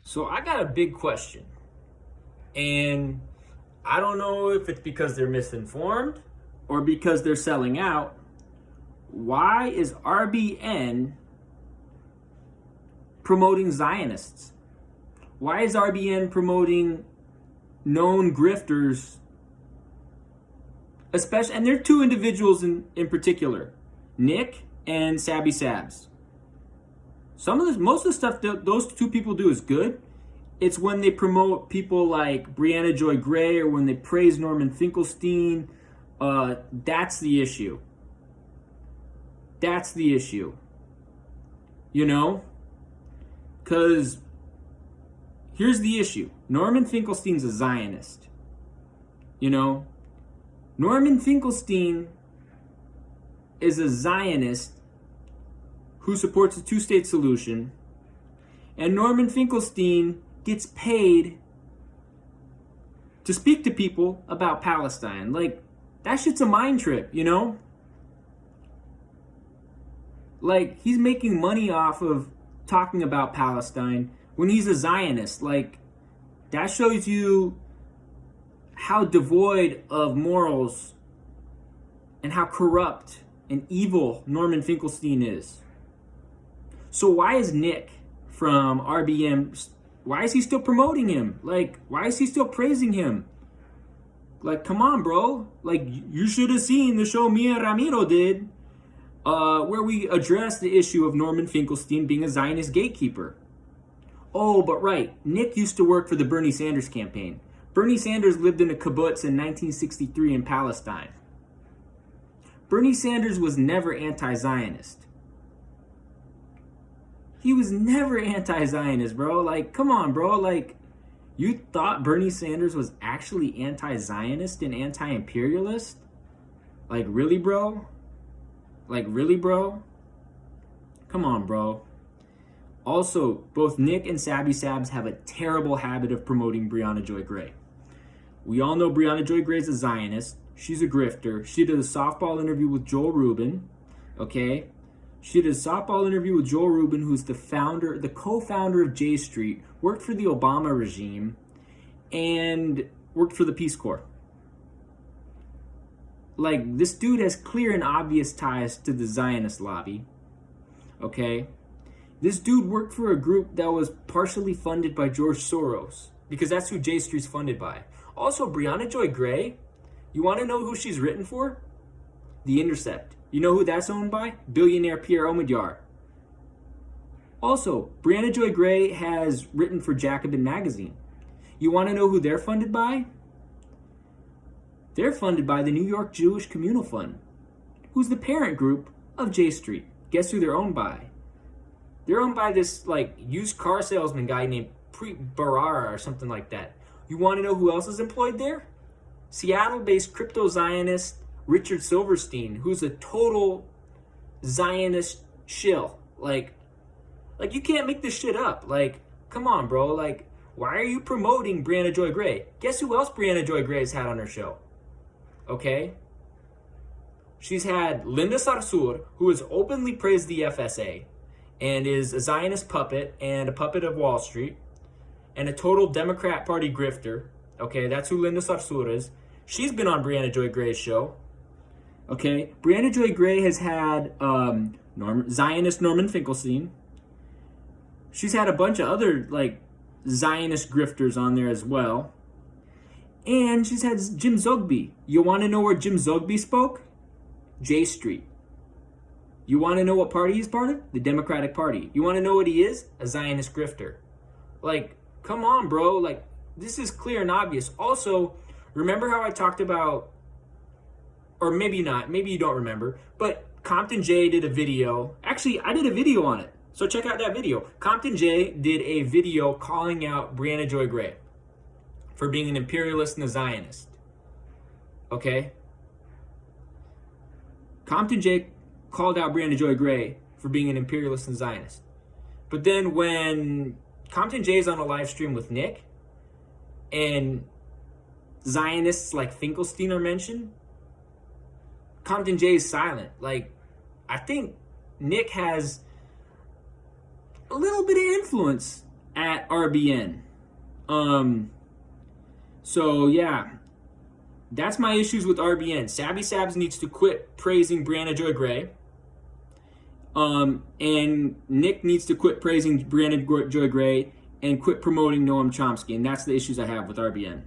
So I got a big question, and I don't know if it's because they're misinformed or because they're selling out. Why is RBN promoting Zionists? Why is RBN promoting known grifters? Especially, and there are two individuals in particular, Nick and Sabby Sabs. Most of the stuff that those two people do is good. It's when they promote people like Briahnna Joy Gray or when they praise Norman Finkelstein. That's the issue. That's the issue. You know? Because here's the issue. Norman Finkelstein's a Zionist. You know? Norman Finkelstein is a Zionist who supports a two-state solution, and Norman Finkelstein gets paid to speak to people about Palestine. Like, that shit's a mind trip, you know? Like, he's making money off of talking about Palestine when he's a Zionist. Like, that shows you how devoid of morals and how corrupt and evil Norman Finkelstein is. So why is Nick from RBM, why is he still promoting him? Like, why is he still praising him? Like, come on, bro. Like, you should have seen the show me and Ramiro did, where we addressed the issue of Norman Finkelstein being a Zionist gatekeeper. Oh, but right, Nick used to work for the Bernie Sanders campaign. Bernie Sanders lived in a kibbutz in 1963 in Palestine. Bernie Sanders was never anti-Zionist. He was never anti-Zionist, bro. Like, come on, bro. Like, you thought Bernie Sanders was actually anti-Zionist and anti-imperialist? Like, really, bro? Like, really, bro? Come on, bro. Also, both Nick and Sabby Sabs have a terrible habit of promoting Briahnna Joy Gray. We all know Briahnna Joy Gray is a Zionist. She's a grifter. She did a softball interview with Joel Rubin, okay? She did a softball interview with Joel Rubin, who's the co-founder of J Street, worked for the Obama regime, and worked for the Peace Corps. Like, this dude has clear and obvious ties to the Zionist lobby, okay? This dude worked for a group that was partially funded by George Soros, because that's who J Street's funded by. Also, Briahnna Joy Gray, you want to know who she's written for? The Intercept. You know who that's owned by? Billionaire Pierre Omidyar. Also, Briahnna Joy Gray has written for Jacobin Magazine. You want to know who they're funded by? They're funded by the New York Jewish Communal Fund, who's the parent group of J Street. Guess who they're owned by? They're owned by this, like, used car salesman guy named Briahnna or something like that. You want to know who else is employed there? Seattle-based crypto-Zionist Richard Silverstein, who's a total Zionist shill. Like, you can't make this shit up. Like, come on, bro. Like, why are you promoting Briahnna Joy Gray? Guess who else Briahnna Joy Gray has had on her show? Okay? She's had Linda Sarsour, who has openly praised the FSA and is a Zionist puppet and a puppet of Wall Street and a total Democrat Party grifter. Okay, that's who Linda Sarsour is. She's been on Briahnna Joy Gray's show. Okay, Briahnna Joy Gray has had Zionist Norman Finkelstein. She's had a bunch of other, like, Zionist grifters on there as well. And she's had Jim Zogby. You want to know where Jim Zogby spoke? J Street. You want to know what party he's part of? The Democratic Party. You want to know what he is? A Zionist grifter. Like, come on, bro. Like, this is clear and obvious. Also, remember how I talked about, or maybe not, maybe you don't remember, but Compton J did a video. Actually, I did a video on it. So check out that video. Compton J did a video calling out Briahnna Joy Gray for being an imperialist and a Zionist. Okay? Compton J called out Briahnna Joy Gray for being an imperialist and Zionist. But then when Compton J is on a live stream with Nick and Zionists like Finkelstein are mentioned, Compton J is silent. Like, I think Nick has a little bit of influence at RBN. So yeah, that's my issues with RBN. Sabby Sabs needs to quit praising Brianna Joy Gray. And Nick needs to quit praising Brianna Joy Gray and quit promoting Noam Chomsky. And that's the issues I have with RBN.